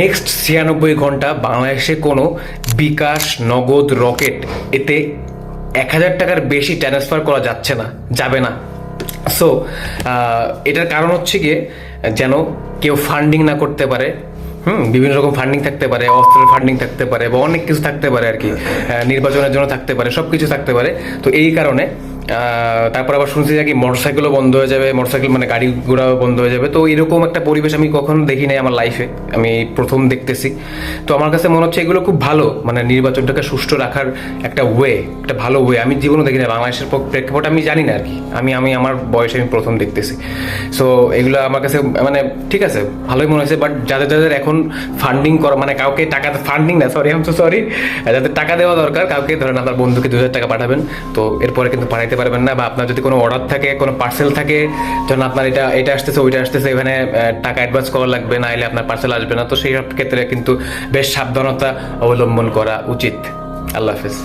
Next 96 ঘন্টা বাংলাদেশে কোনো বিকাশ, নগদ, রকেট এতে 1,000 টাকার বেশি ট্রান্সফার করা যাচ্ছে না, যাবে না। সো এটার কারণ হচ্ছে গিয়ে যেন কেউ ফান্ডিং না করতে পারে। বিভিন্ন রকম ফান্ডিং থাকতে পারে, অস্ত্রের ফান্ডিং থাকতে পারে, বা অনেক কিছু থাকতে পারে আর কি, নির্বাচনের জন্য থাকতে পারে, সব কিছু থাকতে পারে। তো এই কারণে তারপর আবার শুনছি যে কি মোটরসাইকেলও বন্ধ হয়ে যাবে, মোটরসাইকেল মানে গাড়ি ঘোড়াও বন্ধ হয়ে যাবে। তো এরকম একটা পরিবেশ আমি কখনো দেখি নাই আমার লাইফে, আমি প্রথম দেখতেছি। তো আমার কাছে মনে হচ্ছে এগুলো খুব ভালো, মানে নির্বাচনটাকে সুষ্ঠু রাখার একটা ওয়ে, একটা ভালো ওয়ে। আমি জীবনে দেখি না বাংলাদেশের প্রেক্ষাপট, আমি জানি না আর কি, আমি আমার বয়সে আমি প্রথম দেখতেছি। সো এগুলো আমার কাছে মানে ঠিক আছে, ভালোই মনে হয়েছে। বাট যাদের যাদের এখন ফান্ডিং করা, মানে কাউকে টাকা, ফান্ডিং না সরি, আমি তো সরি, যাদের টাকা দেওয়া দরকার কাউকে, ধরেন আপনার বন্ধুকে 2,000 টাকা পাঠাবেন, তো এরপরে কিন্তু পাঠাইতে পারবেন না। বা আপনার যদি কোনো অর্ডার থাকে, কোনো পার্সেল থাকে, যখন আপনার এটা আসতেছে ওইটা আসতেছে, এখানে টাকা অ্যাডভান্স করা লাগবে, না হলে আপনার পার্সেল আসবে না। তো সেই সব ক্ষেত্রে কিন্তু বেশ সাবধানতা অবলম্বন করা উচিত। আল্লাহ হাফেজ।